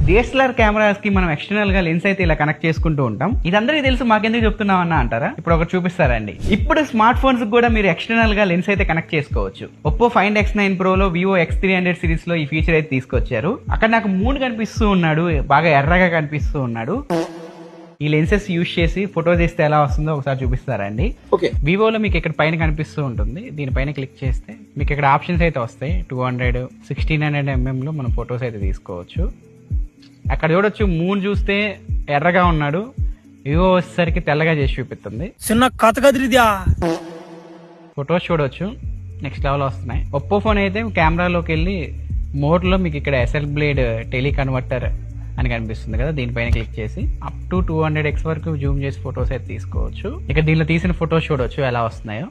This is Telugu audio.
డిఎస్ఎల్ఆర్ కెమెరాస్ కి మనం ఎక్స్టర్నల్ గా లెన్స్ అయితే ఇలా కనెక్ట్ చేసుకుంటూ ఉంటాం. ఇదందరికీ తెలుసు, మాకెందుకు చెప్తున్నాం అన్న అంటారా? ఇప్పుడు ఒకటి చూపిస్తారండి. ఇప్పుడు స్మార్ట్ ఫోన్స్ కూడా మీరు ఎక్స్టర్నల్ గా లెన్స్ అయితే కనెక్ట్ చేసుకోవచ్చు. ఒప్పో Find X9 Pro లో వివో X300 సిరీస్ లో ఈ ఫీచర్ అయితే తీసుకొచ్చారు. అక్కడ నాకు మూన్ కనిపిస్తూ ఉన్నాడు, బాగా ఎర్రగా కనిపిస్తూ ఉన్నాడు. ఈ లెన్సెస్ యూజ్ చేసి ఫోటో తీస్తే ఎలా వస్తుందో ఒకసారి చూపిస్తారండి. ఓకే, వివోలో మీకు ఇక్కడ పైన కనిపిస్తూ ఉంటుంది. దీనిపైన క్లిక్ చేస్తే మీకు ఇక్కడ ఆప్షన్స్ అయితే వస్తాయి. 200, 1600 mm లో మనం ఫొటోస్ అయితే తీసుకోవచ్చు. అక్కడ చూడొచ్చు, మూన్ చూస్తే ఎర్రగా ఉన్నాడు, వివో వచ్చేసరికి తెల్లగా చేసి చూపిస్తుంది. చిన్న కథ కదిరిద్యా. ఫొటోస్ చూడొచ్చు, నెక్స్ట్ లెవెల్ వస్తున్నాయి. ఒప్పో ఫోన్ అయితే కెమెరాలోకి వెళ్ళి మోడ్లో మీకు ఇక్కడ SL బ్లేడ్ టెలి కన్వర్టర్ అని కనిపిస్తుంది కదా, దీనిపైన క్లిక్ చేసి అప్ టు 200x వరకు జూమ్ చేసి ఫొటోస్ అయితే తీసుకోవచ్చు. ఇక దీనిలో తీసిన ఫొటోస్ చూడొచ్చు ఎలా వస్తున్నాయో.